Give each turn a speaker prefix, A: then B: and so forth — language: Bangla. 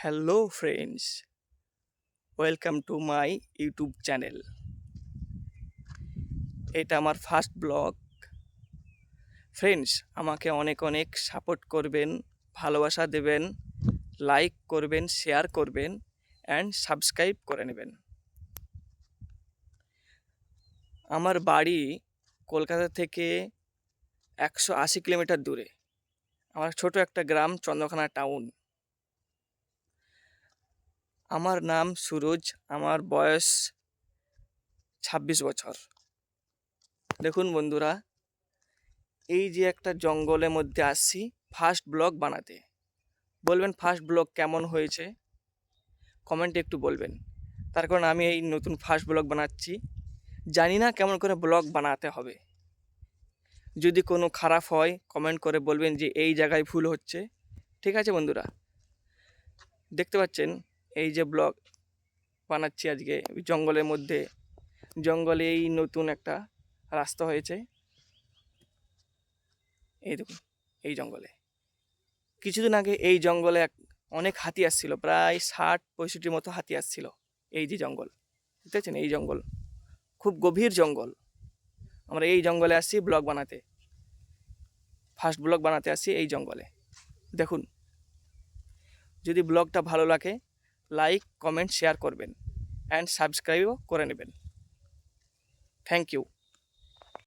A: Hello friends, welcome to my YouTube channel. এটা আমার ফার্স্ট ব্লগ। ফ্রেন্ডস, আমাকে অনেক অনেক সাপোর্ট করবেন, ভালোবাসা দেবেন, লাইক করবেন, শেয়ার করবেন অ্যান্ড সাবস্ক্রাইব করে নেবেন। আমার বাড়ি কলকাতা থেকে 180 কিলোমিটার দূরে। আমার ছোট একটা গ্রাম চন্দ্রকোনা টাউন। আমার নাম সুরজ, আমার বয়স 26 বছর। দেখুন বন্ধুরা, এই যে একটা জঙ্গলের মধ্যে আসছি ফার্স্ট ব্লগ বানাতে। বলবেন ফার্স্ট ব্লগ কেমন হয়েছে, কমেন্টে একটু বলবেন। তার কারণ আমি এই নতুন ফার্স্ট ব্লগ বানাচ্ছি, জানি না কেমন করে ব্লগ বানাতে হবে। যদি কোনো খারাপ হয় কমেন্ট করে বলবেন যে এই জায়গায় ভুল হচ্ছে। ঠিক আছে বন্ধুরা, দেখতে পাচ্ছেন এই যে ব্লগ বানাচ্ছি আজকে জঙ্গলের মধ্যে। জঙ্গলে এই নতুন একটা রাস্তা হয়েছে, এই দেখুন। এই জঙ্গলে কিছুদিন আগে এই জঙ্গলে অনেক হাতি আসছিল, প্রায় 60-65 মতো হাতি আসছিল। এই যে জঙ্গল দেখতেছেন, এই জঙ্গল খুব গভীর জঙ্গল। আমরা এই জঙ্গলে আসছি ব্লগ বানাতে, ফার্স্ট ব্লগ বানাতে আসছি এই জঙ্গলে। দেখুন, যদি ব্লগটা ভালো লাগে লাইক কমেন্ট শেয়ার করবেন অ্যান্ড সাবস্ক্রাইবও করে নেবেন। Thank you.